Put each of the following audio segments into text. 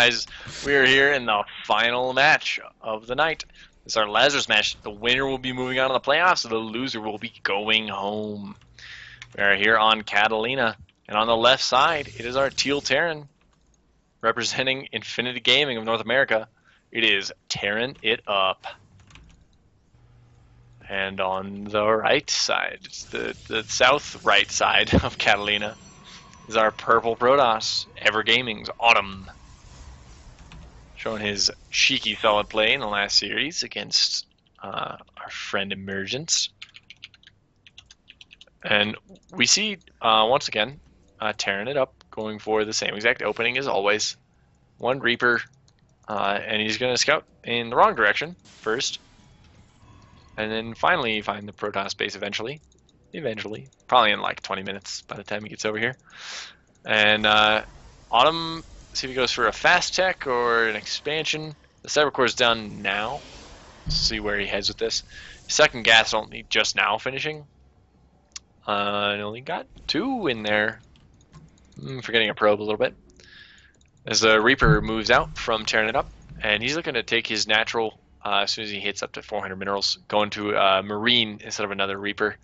guys, we are here in the final match of the night. This is our Lazarus match. The winner will be moving on to the playoffs, so the loser will be going home. We are here on Catalina, and on the left side, it is our Teal Terran, representing Infinity Gaming of North America. It is TerranitUp. And on the right side, it's the south right side of Catalina, is our purple Protoss, Ever Gaming's Autumn. Showing his cheeky solid play in the last series against our friend Emergence. And we see, once again, TerranitUp going for the same exact opening as always. One Reaper, and he's going to scout in the wrong direction first. And then finally find the Protoss base eventually. Probably in like 20 minutes by the time he gets over here. And Autumn, see if he goes for a fast tech or an expansion. The Cybercore is done now. Let's see where he heads with this. Second gas only just now finishing. And only got 2 in there. Forgetting a probe a little bit. As the Reaper moves out from TerranitUp, and he's looking to take his natural as soon as he hits up to 400 minerals, going to Marine instead of another Reaper.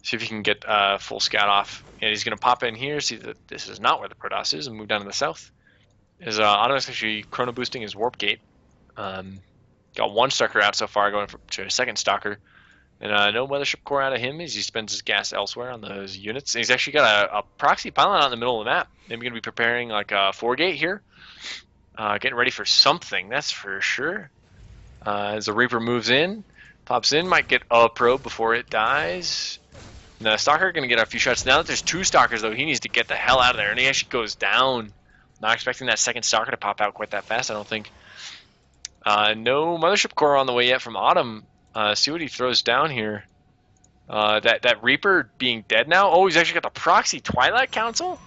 See if he can get full scout off. And he's going to pop in here, see that this is not where the Protoss is, and move down to the south. His Autonomous actually chrono boosting his warp gate. Got 1 Stalker out so far, going to a second Stalker. And no Mothership Core out of him as he spends his gas elsewhere on those units. And he's actually got a proxy pylon out in the middle of the map. Maybe going to be preparing like a 4-gate here. Getting ready for something, that's for sure. As the Reaper moves in, pops in, might get a probe before it dies. And the Stalker going to get a few shots. Now that there's 2 Stalkers, though, he needs to get the hell out of there. And he actually goes down. Not expecting that second Stalker to pop out quite that fast, I don't think. No Mothership Core on the way yet from Autumn. See what he throws down here. That Reaper being dead now. Oh, he's actually got the proxy Twilight Council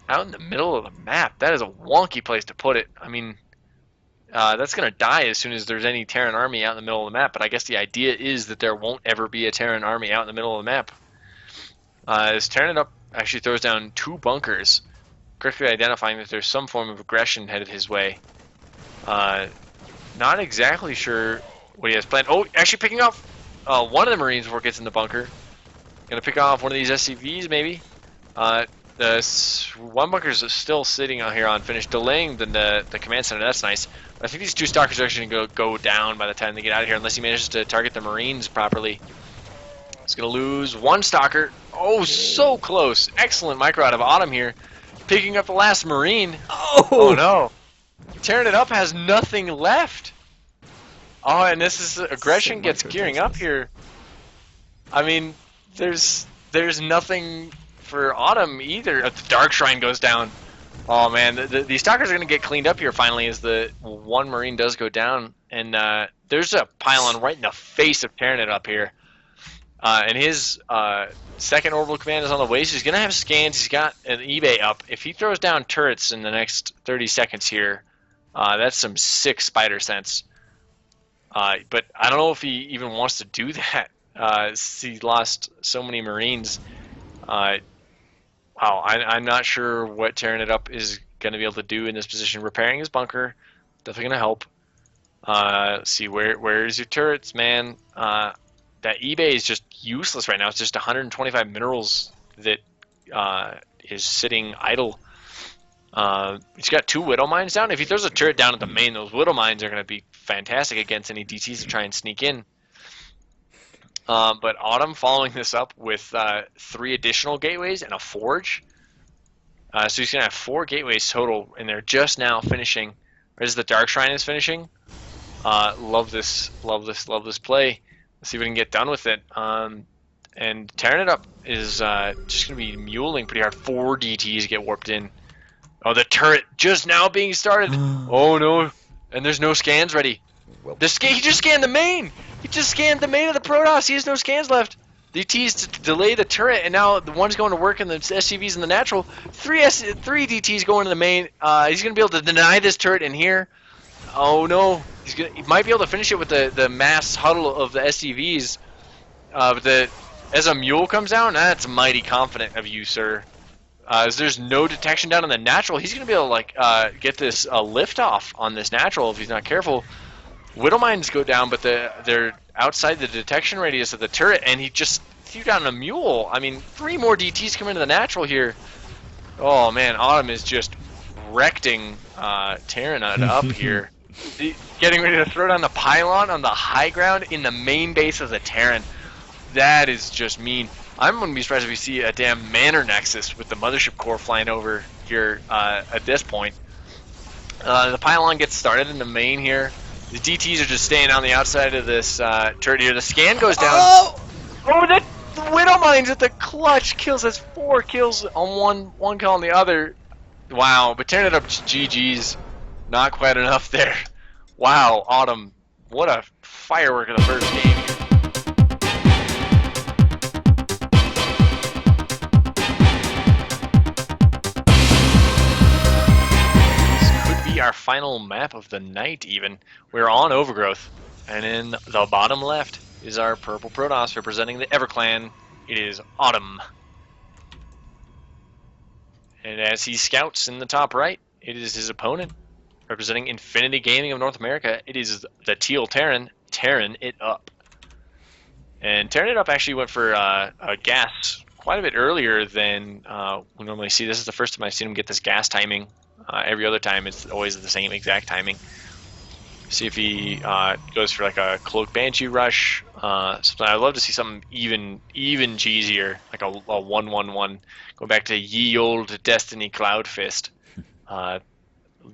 out in the middle of the map. That is a wonky place to put it. I mean, that's going to die as soon as there's any Terran army out in the middle of the map, but I guess the idea is that there won't ever be a Terran army out in the middle of the map. As TerranitUp actually throws down 2 bunkers, correctly identifying that there's some form of aggression headed his way. Not exactly sure what he has planned. Oh, actually picking off one of the Marines before it gets in the bunker. Going to pick off one of these SCVs, maybe. The 1 bunker is still sitting out here on finish, delaying the command center. That's nice. But I think these 2 Stalkers are actually going to go down by the time they get out of here, unless he manages to target the Marines properly. He's going to lose 1 Stalker. Oh, so close. Excellent micro out of Autumn here. Picking up the last Marine. Oh no. TerranitUp has nothing left. Oh, and this is aggression gets gearing up here. I mean, there's nothing for Autumn either. The Dark Shrine goes down. Oh man, these Stalkers are going to get cleaned up here finally as the 1 Marine does go down. And there's a pylon right in the face of TerranitUp here. And his second orbital command is on the way, so he's going to have scans. He's got an eBay up. If he throws down turrets in the next 30 seconds here, that's some sick spider sense. But I don't know if he even wants to do that. He lost so many Marines. Wow, I'm not sure what TerranitUp is going to be able to do in this position. Repairing his bunker, definitely going to help. Let's see, where's your turrets, man? That eBay is just useless right now. It's just 125 minerals that is sitting idle. He's got 2 Widow Mines down. If he throws a turret down at the main, those Widow Mines are going to be fantastic against any DTs to try and sneak in. But Autumn following this up with 3 additional gateways and a forge. So he's going to have 4 gateways total, and they're just now finishing. Right as the Dark Shrine is finishing. Love this play. Let's see if we can get done with it. And TerranitUp is just going to be muling pretty hard. 4 DTs get warped in. Oh, the turret just now being started. Oh no, and there's no scans ready. He just scanned the main. He just scanned the main of the Protoss. He has no scans left. The DTs to delay the turret, and now the one's going to work in the SCVs and the natural. 3 DTs going to the main. He's going to be able to deny this turret in here. Oh no, he might be able to finish it with the mass huddle of the SCVs. But as a mule comes down, that's mighty confident of you, sir. as there's no detection down on the natural, he's going to be able to like get this lift off on this natural if he's not careful. Widow mines go down, but they're outside the detection radius of the turret, and he just threw down a mule. I mean, 3 more DTs come into the natural here. Oh man, Autumn is just wrecking TerranitUp here. Getting ready to throw down the pylon on the high ground in the main base of the Terran. That is just mean. I'm going to be surprised if we see a damn Manor Nexus with the Mothership Core flying over here at this point. The pylon gets started in the main here. The DTs are just staying on the outside of this turret here. The scan goes down. Oh, the Widow Mines at the clutch kills us 4 kills on one kill on the other. Wow, but TerranitUp's GG's. Not quite enough there. Wow, Autumn. What a firework of the first game. Our final map of the night even. We're on Overgrowth, and in the bottom left is our purple Protoss representing the EverClan. It is Autumn. And as he scouts in the top right, it is his opponent representing Infinity Gaming of North America. It is the Teal Terran, TerranitUp. And TerranitUp actually went for a gas quite a bit earlier than we normally see. This is the first time I've seen him get this gas timing. Every other time it's always the same exact timing. See if he goes for like a Cloak Banshee rush. Something I'd love to see something even cheesier, like a 1-1-1. Go back to ye old Destiny Cloud Fist. Would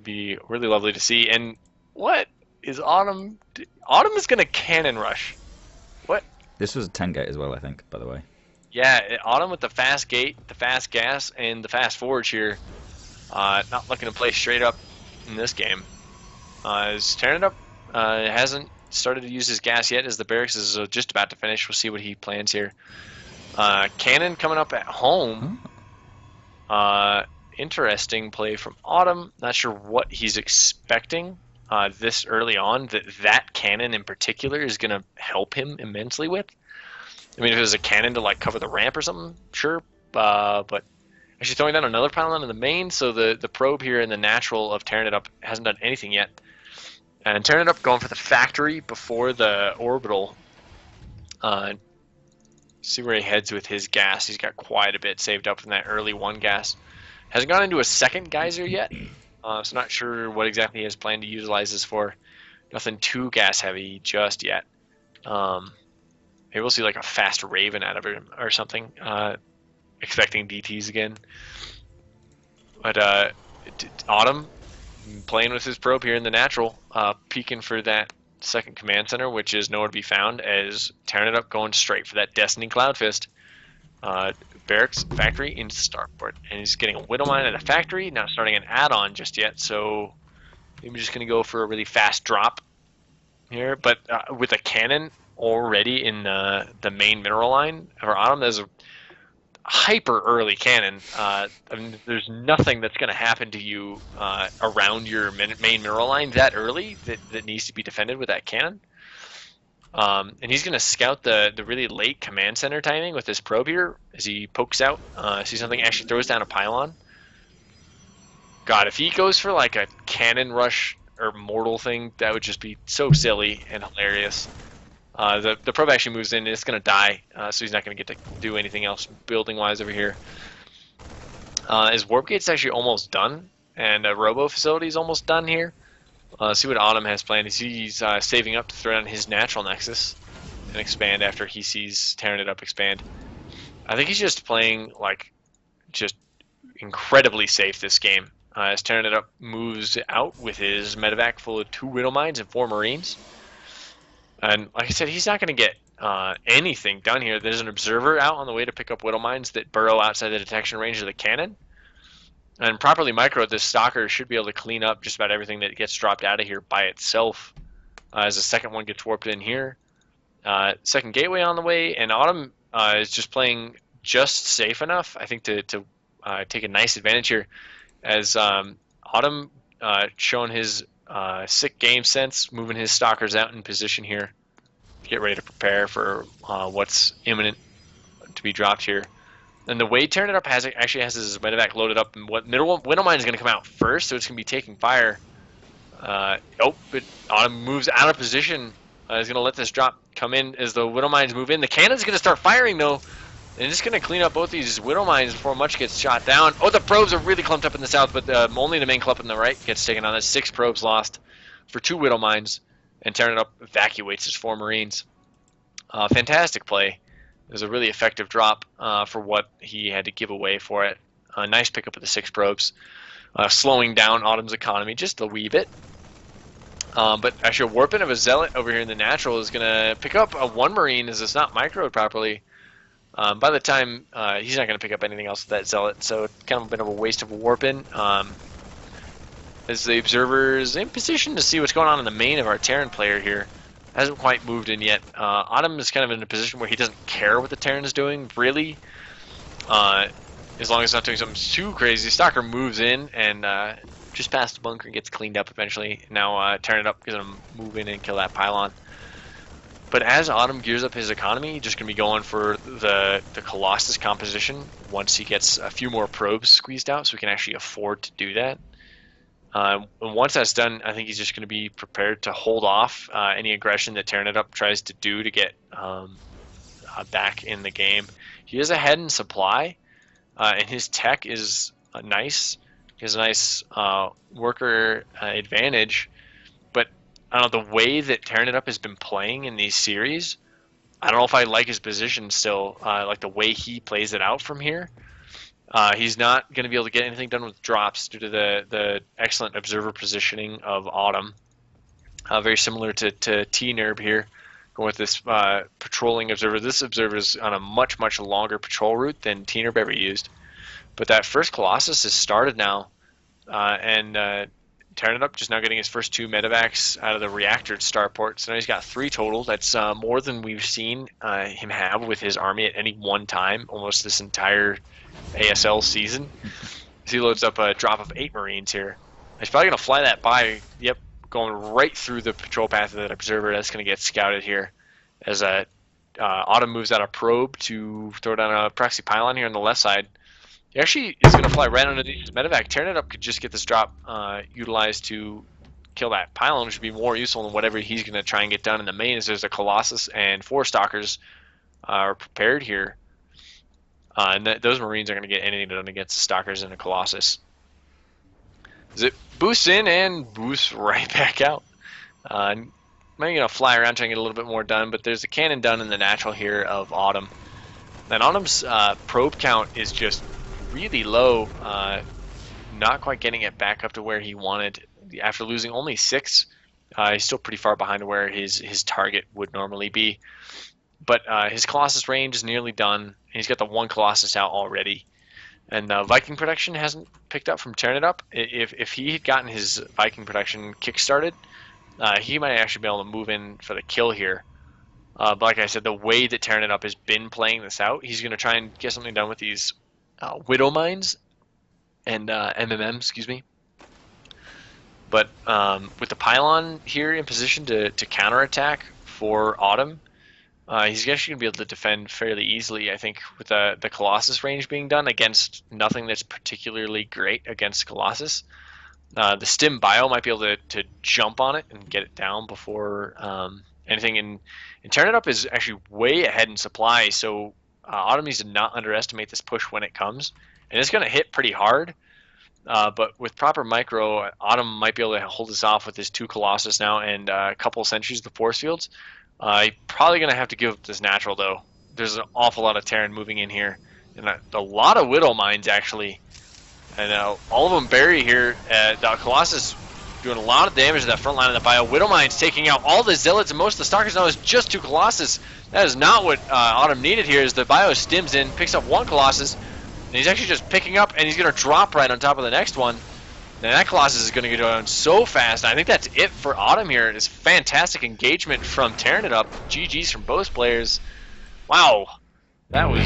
be really lovely to see. And what is Autumn? Autumn is gonna cannon rush. What? This was a 10 gate as well, I think. By the way. Yeah, Autumn with the fast gate, the fast gas, and the fast forge here. Not looking to play straight up in this game. As TerranitUp hasn't started to use his gas yet, as the barracks is just about to finish. We'll see what he plans here. Cannon coming up at home. Interesting play from Autumn. Not sure what he's expecting this early on. That cannon in particular is going to help him immensely with. I mean, if it was a cannon to like cover the ramp or something, sure. But actually throwing down another pylon in the main, so the probe here in the natural of TerranitUp hasn't done anything yet. And TerranitUp going for the factory before the orbital. See where he heads with his gas. He's got quite a bit saved up from that early 1 gas. Hasn't gone into a second geyser yet, so not sure what exactly he has planned to utilize this for. Nothing too gas heavy just yet. Maybe we'll see like a fast Raven out of him or something. Expecting DTs again. But Autumn playing with his probe here in the natural, peeking for that second command center, which is nowhere to be found, as TerranitUp going straight for that Destiny Cloud Fist. Barracks factory into starport, and he's getting a Widow Mine at a factory, not starting an add-on just yet, so maybe just going to go for a really fast drop here, but with a cannon already in the main mineral line for Autumn, there's a hyper early cannon. I mean, there's nothing that's going to happen to you around your main mineral line that early that needs to be defended with that cannon. And he's going to scout the really late command center timing with this probe here as he pokes out. See something, actually throws down a pylon. God, if he goes for like a cannon rush or mortal thing, that would just be so silly and hilarious. The probe actually moves in, and it's going to die, so he's not going to get to do anything else building-wise over here. His warp gate's actually almost done, and a robo facility is almost done here. See what Autumn has planned. He's saving up to throw down his natural nexus and expand after he sees TerranitUp expand. I think he's just playing like just incredibly safe this game. As TerranitUp moves out with his medevac full of 2 Widow Mines and 4 Marines. And like I said, he's not going to get anything done here. There's an observer out on the way to pick up Widow Mines that burrow outside the detection range of the cannon. And properly microed, this Stalker should be able to clean up just about everything that gets dropped out of here by itself. As the second one gets warped in here. Second gateway on the way, and Autumn is just playing just safe enough, I think, to take a nice advantage here. As Autumn showing his sick game sense, moving his Stalkers out in position here to get ready to prepare for what's imminent to be dropped here. And the way TerranitUp has it actually has his medevac loaded up, and what Widowmine is going to come out first, so it's going to be taking fire. But Autumn moves out of position. Is going to let this drop come in as the Widowmines move in. The cannon's going to start firing though, and it's going to clean up both these Widowmines before much gets shot down. Oh, the probes are really clumped up in the south, but only the main clump in the right gets taken on. That's 6 probes lost for 2 Widowmines, and TerranitUp evacuates his 4 Marines. Fantastic play. It was a really effective drop for what he had to give away for it. Nice pickup of the 6 probes, slowing down Autumn's economy just a wee bit. But actually, a warping of a zealot over here in the natural is going to pick up a 1 Marine as it's not microed properly. By the time he's not going to pick up anything else with that zealot, so it's kind of a bit of a waste of a warping. As the observer is in position to see what's going on in the main of our Terran player here. Hasn't quite moved in yet. Autumn is kind of in a position where he doesn't care what the Terran is doing, really. As long as it's not doing something too crazy. Stalker moves in and just past the bunker gets cleaned up eventually. Now TerranitUp is going to move in and kill that pylon. But as Autumn gears up his economy, he's just going to be going for the Colossus composition once he gets a few more probes squeezed out, so we can actually afford to do that. And once that's done, I think he's just going to be prepared to hold off any aggression that TerranitUp tries to do to get back in the game. He is ahead in supply, and his tech is nice. He has a nice worker advantage, but I don't know, the way that TerranitUp has been playing in these series, I don't know if I like his position still, like the way he plays it out from here. He's not going to be able to get anything done with drops due to the excellent observer positioning of Autumn. Very similar to T-Nerb here, going with this patrolling observer. This observer is on a much, much longer patrol route than T-Nerb ever used. But that first Colossus has started now, and TerranitUp just now getting his first 2 medevacs out of the reactor starport. So now he's got 3 total. That's more than we've seen him have with his army at any one time, almost this entire ASL season. So he loads up a drop of 8 Marines here. He's probably going to fly that by. Yep, going right through the patrol path of that observer. That's going to get scouted here as Autumn moves out a probe to throw down a proxy pylon here on the left side. He actually is going to fly right underneath his medevac. TerranitUp could just get this drop utilized to kill that pylon, which would be more useful than whatever he's going to try and get done in the main, as there's a Colossus and 4 Stalkers are prepared here. And those Marines are going to get anything done against the Stalkers and the Colossus. As it boosts in and boosts right back out. Maybe going to fly around trying to get a little bit more done, but there's a cannon done in the natural here of Autumn. And Autumn's probe count is just really low, not quite getting it back up to where he wanted. After losing only 6, he's still pretty far behind where his target would normally be. But his Colossus range is nearly done. He's got the 1 Colossus out already. And Viking production hasn't picked up from TerranitUp. If he had gotten his Viking production kickstarted, he might actually be able to move in for the kill here. But like I said, the way that TerranitUp has been playing this out, he's going to try and get something done with these Widow Mines and MMM, excuse me. But with the pylon here in position to counterattack for Autumn, he's actually going to be able to defend fairly easily, I think, with the Colossus range being done against nothing that's particularly great against Colossus. The Stim Bio might be able to jump on it and get it down before anything. And TerranitUp is actually way ahead in supply, so Autumn needs to not underestimate this push when it comes. And it's going to hit pretty hard. But with proper micro, Autumn might be able to hold this off with his 2 Colossus now and a couple sentries of the force fields. He's probably going to have to give up this natural, though. There's an awful lot of Terran moving in here. And a lot of Widow Mines, actually. And all of them bury here. The Colossus doing a lot of damage to that front line of the bio. Widow Mines taking out all the Zealots and most of the Stalkers. Now it's just 2 Colossus. That is not what Autumn needed here, as the bio stims in, picks up 1 Colossus. And he's actually just picking up, and he's going to drop right on top of the next one. And that Colossus is going to get down so fast. I think that's it for Autumn here. It's fantastic engagement from TerranitUp. GG's from both players. Wow. That was...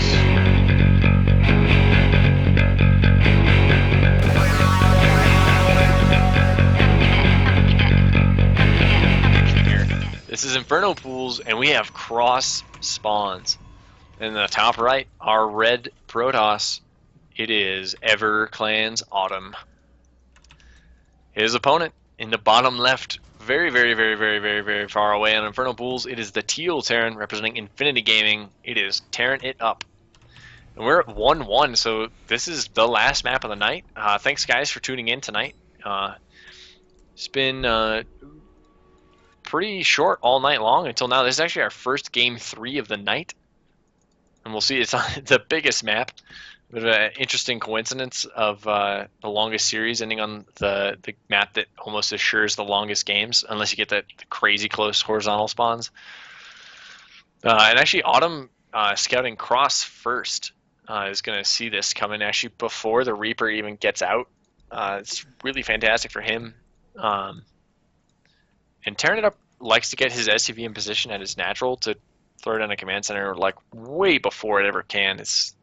This is Inferno Pools, and we have cross spawns. In the top right, our red Protoss, it is EverClan's Autumn. His opponent in the bottom left, very, very, very, very, very, very far away on Inferno Pools, it is the Teal Terran representing Infinity Gaming. It is TerranitUp. And we're at 1-1, so this is the last map of the night. Thanks, guys, for tuning in tonight. It's been pretty short all night long until now. This is actually our first game 3 of the night. And we'll see, it's on the biggest map. Bit of an interesting coincidence of the longest series ending on the map that almost assures the longest games, unless you get that crazy close horizontal spawns. And actually, Autumn scouting cross first is going to see this coming actually before the Reaper even gets out. It's really fantastic for him. And TerranitUp likes to get his SCV in position at his natural to throw down a command center like way before it ever can. It's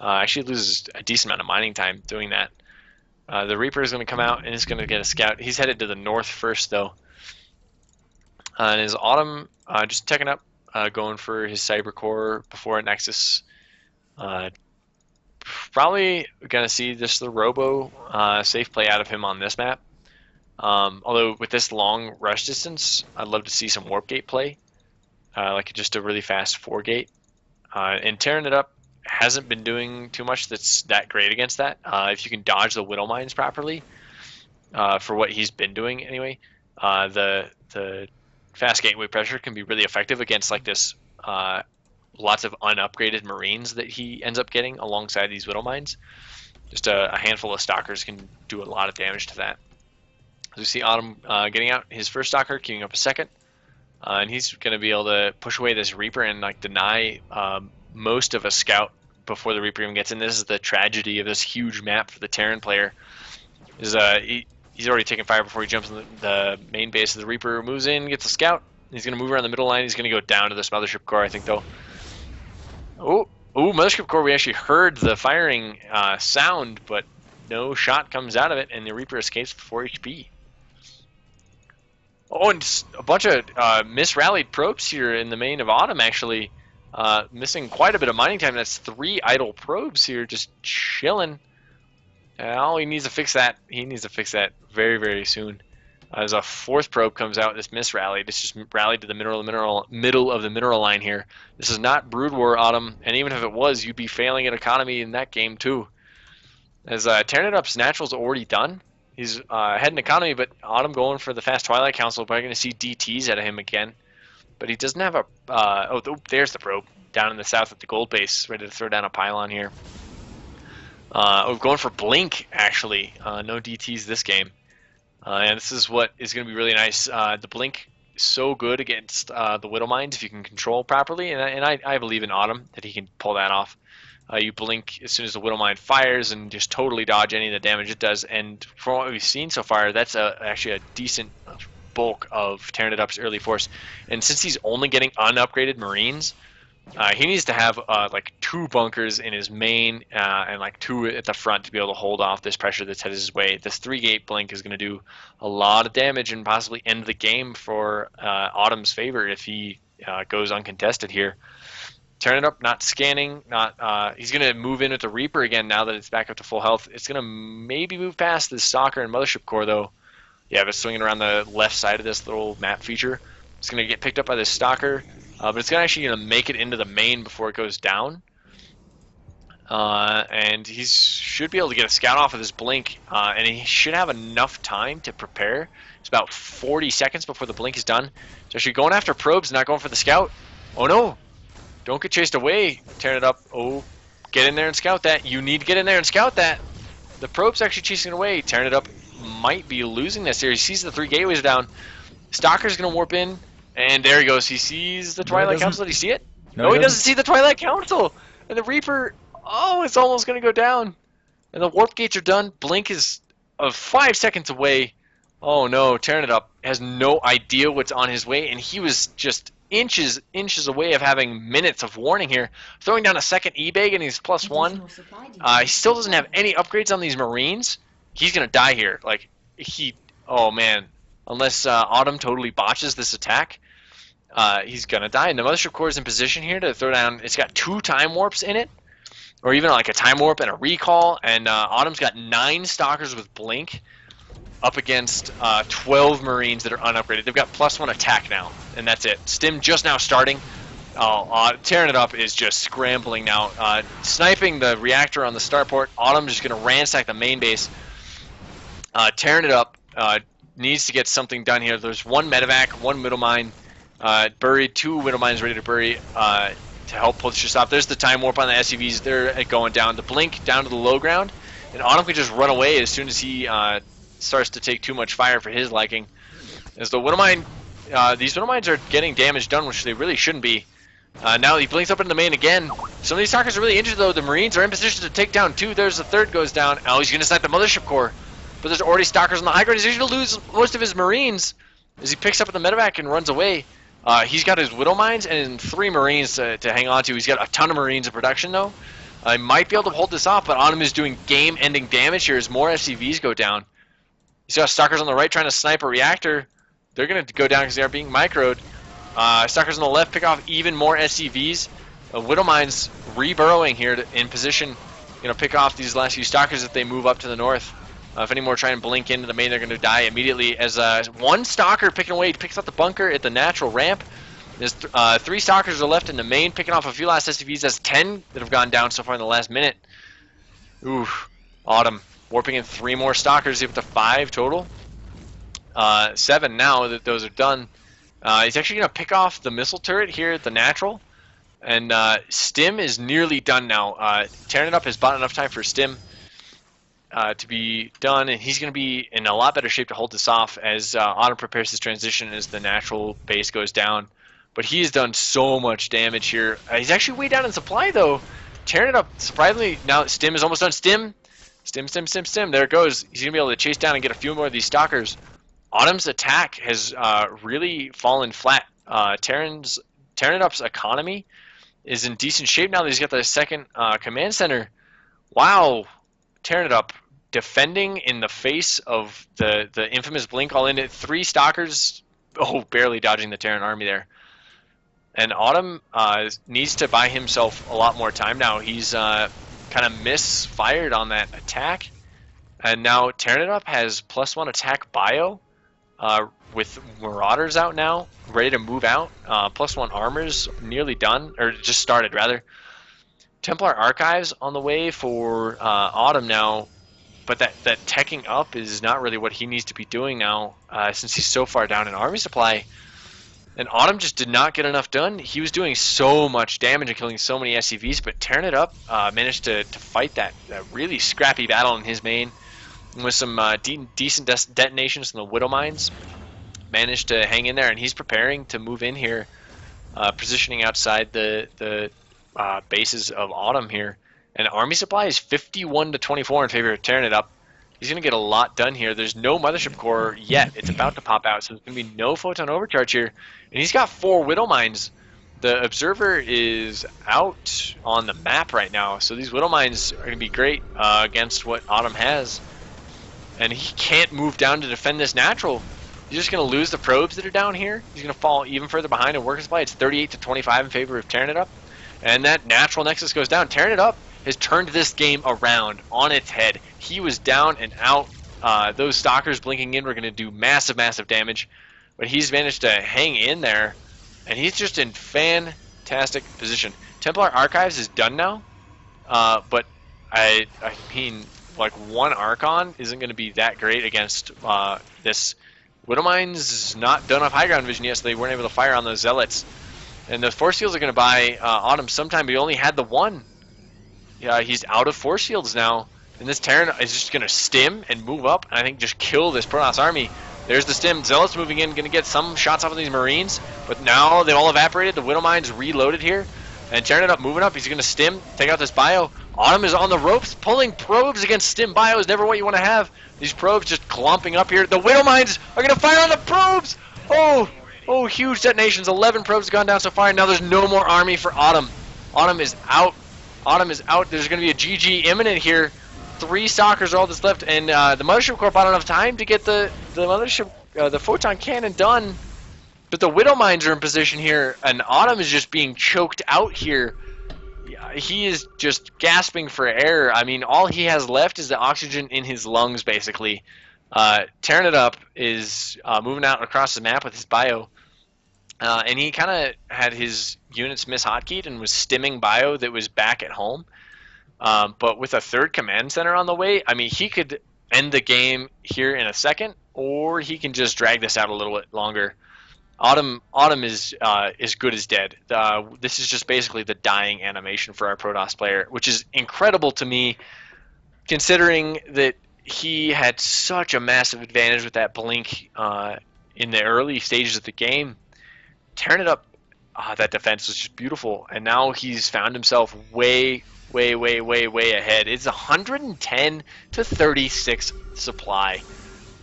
actually loses a decent amount of mining time doing that. The Reaper is going to come out and is going to get a scout. He's headed to the north first, though. And his Autumn just checking up, going for his Cyber Core before a Nexus. Probably going to see just the Robo safe play out of him on this map. Although with this long rush distance, I'd love to see some Warp Gate play. Like just a really fast 4-gate. And TerranitUp hasn't been doing too much that's that great against that. If you can dodge the Widow Mines properly, for what he's been doing anyway, the fast gateway pressure can be really effective against like this lots of unupgraded Marines that he ends up getting alongside these Widow Mines. Just a handful of Stalkers can do a lot of damage to that. As we see Autumn getting out his first Stalker, queuing up a second, and he's going to be able to push away this Reaper and like deny most of a scout before the Reaper even gets in. This is the tragedy of this huge map for the Terran player. Is he's already taken fire before he jumps in the main base. The Reaper moves in, gets a scout. He's going to move around the middle line. He's going to go down to this Mothership Core, I think, though. Oh, Mothership Core, we actually heard the firing sound, but no shot comes out of it, and the Reaper escapes with 4 HP. Oh, and a bunch of misrallied probes here in the main of Autumn, actually. Missing quite a bit of mining time. That's 3 idle probes here just chilling. Oh, he needs to fix that. He needs to fix that very, very soon. As a 4th probe comes out, this misrallied. It's just rallied to the middle of the mineral line here. This is not Brood War Autumn, and even if it was, you'd be failing at economy in that game too. As TerranitUp's natural's already done. He's heading economy, but Autumn going for the fast Twilight Council. Probably going to see DTs out of him again. But he doesn't have a... oh, there's the probe down in the south at the gold base, ready to throw down a pylon here. Going for Blink, actually. No DTs this game. And this is what is going to be really nice. The Blink is so good against the Widow Mines if you can control properly, and I believe in Autumn that he can pull that off. You blink as soon as the Widow Mine fires and just totally dodge any of the damage it does. And from what we've seen so far, that's actually a decent bulk of TerranitUp's early force. And since he's only getting unupgraded Marines, he needs to have like 2 bunkers in his main and like 2 at the front to be able to hold off this pressure that's headed his way. This 3-gate blink is going to do a lot of damage and possibly end the game for Autumn's favor if he goes uncontested here. TerranitUp not scanning, he's going to move in with the Reaper again now that it's back up to full health. It's going to maybe move past this Stalker and Mothership Core though. Yeah, but swinging around the left side of this little map feature. It's going to get picked up by this Stalker. But it's actually going to make it into the main before it goes down. And he should be able to get a scout off of this blink. And he should have enough time to prepare. It's about 40 seconds before the blink is done. So actually going after probes, not going for the scout. Oh no! Don't get chased away. TerranitUp. Oh, get in there and scout that. You need to get in there and scout that. The probe's actually chasing away. TerranitUp might be losing this here. He sees the 3 gateways down. Stalker's going to warp in. And there he goes. He sees the Twilight Council. Did he see it? No, he doesn't see the Twilight Council. And the Reaper, oh, it's almost going to go down. And the warp gates are done. Blink is 5 seconds away. Oh no, TerranitUp has no idea what's on his way. And he was just inches away of having minutes of warning here. Throwing down a second E-Bag and he's +1. He still doesn't have any upgrades on these Marines. He's going to die here. Like, oh man. Unless Autumn totally botches this attack, he's going to die. And the Mothership Core is in position here to throw down. It's got 2 time warps in it. or even like a time warp and a recall. And Autumn's got 9 stalkers with blink up against 12 Marines that are unupgraded. They've got +1 attack now, and that's it. Stim just now starting. TerranitUp is just scrambling now, sniping the reactor on the starport. Autumn's just going to ransack the main base. TerranitUp needs to get something done here. There's 1 medevac, 1 middle mine buried, 2 middle mines ready to bury to help push this off. There's the time warp on the SUVs. They're going down. The blink down to the low ground, and Autumn can just run away as soon as he starts to take too much fire for his liking. As the Widow Mine, these Widow Mines are getting damage done, which they really shouldn't be. Now he blinks up into the main again. Some of these stalkers are really injured though. The Marines are in position to take down 2. There's the 3rd goes down. Oh, he's going to snipe the mothership core. But there's already stalkers on the high ground. He's going to lose most of his Marines as he picks up the medevac and runs away. He's got his Widow Mines and 3 Marines to hang on to. He's got a ton of Marines in production though. He might be able to hold this off, but Autumn is doing game-ending damage here as more SCVs go down. He's got stalkers on the right trying to snipe a reactor. They're going to go down because they are being microed. Stalkers on the left pick off even more SCVs. Widow Mines re-burrowing here in position. Pick off these last few stalkers if they move up to the north. If any more try and blink into the main, they're going to die immediately. As 1 stalker picking away, picks up the bunker at the natural ramp. There's 3 stalkers are left in the main, picking off a few last SCVs. That's 10 that have gone down so far in the last minute. Ooh, Autumn warping in 3 more stalkers, up to 5 total. 7 now that those are done. He's actually going to pick off the missile turret here at the natural. And Stim is nearly done now. TerranitUp has bought enough time for Stim to be done, and he's going to be in a lot better shape to hold this off as Autumn prepares his transition as the natural base goes down. But he has done so much damage here. He's actually way down in supply, though. TerranitUp, surprisingly, now that Stim is almost done. Stim. There it goes. He's going to be able to chase down and get a few more of these stalkers. Autumn's attack has really fallen flat. TerranitUp's economy is in decent shape now that he's got the 2nd command center. Wow. TerranitUp defending in the face of the infamous blink all in it. 3 stalkers, barely dodging the Terran army there. And Autumn needs to buy himself a lot more time now. He's kind of misfired on that attack. And now TerranitUp has +1 attack bio with Marauders out now, ready to move out. +1 armor's nearly done, or just started rather. Templar Archives on the way for Autumn now, but that teching up is not really what he needs to be doing now since he's so far down in army supply. And Autumn just did not get enough done. He was doing so much damage and killing so many SCVs, but TerranitUp managed to fight that really scrappy battle in his main with some decent detonations from the Widow Mines. Managed to hang in there, and he's preparing to move in here, positioning outside the bases of Autumn here. And army supply is 51-24 in favor of TerranitUp. He's going to get a lot done here. There's no mothership core yet. It's about to pop out, so there's going to be no photon overcharge here. And he's got 4 Widow Mines. The Observer is out on the map right now, so these Widow Mines are going to be great against what Autumn has. And he can't move down to defend this natural. He's just going to lose the probes that are down here. He's going to fall even further behind in worker supply. It's 38-25 in favor of TerranitUp. And that natural nexus goes down. TerranitUp has turned this game around on its head. He was down and out. Those stalkers blinking in were going to do massive, massive damage. But he's managed to hang in there. And he's just in fantastic position. Templar Archives is done now. But I mean, like 1 Archon isn't going to be that great against this. Widow Mines is not done off high ground vision yet, so they weren't able to fire on those zealots. And the force fields are going to buy Autumn sometime, but he only had the 1. Yeah, he's out of force fields now. And this Terran is just going to stim and move up, and I think just kill this Protoss army. There's the stim. Zealots moving in, going to get some shots off of these Marines, but now they've all evaporated. The Widow Mine's reloaded here. And TerranitUp moving up. He's going to stim, take out this bio. Autumn is on the ropes. Pulling probes against stim bio is never what you want to have. These probes just clumping up here. The Widow Mines are going to fire on the probes. Oh, huge detonations. 11 probes have gone down so far, and now there's no more army for Autumn. Autumn is out. There's going to be a GG imminent here. 3 stalkers are all that's left, and the Mothership Corps bought enough time to get the Mothership, the Photon Cannon done. But the Widow Mines are in position here, and Autumn is just being choked out here. he is just gasping for air. I mean, all he has left is the oxygen in his lungs, basically. TerranitUp is moving out across the map with his bio, and he kind of had his units mishotKeyed and was stimming bio that was back at home. But with a third command center on the way, I mean, he could end the game here in a second, or he can just drag this out a little bit longer. Autumn is good as dead. This is just basically the dying animation for our Protoss player, which is incredible to me, considering that he had such a massive advantage with that blink in the early stages of the game. TerranitUp, that defense was just beautiful, and now he's found himself way ahead. It's 110 to 36 supply,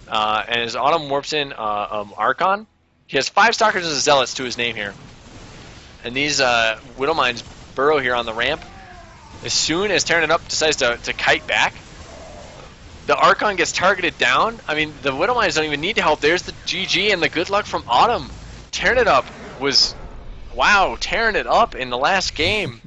and as Autumn warps in Archon, he has 5 Stalkers and Zealots to his name here. And these Widowmines burrow here on the ramp. As soon as TerranitUp decides to kite back, the Archon gets targeted down. I mean, the Widowmines don't even need to help. There's the GG and the good luck from Autumn. TerranitUp was, wow, tearing it up in the last game.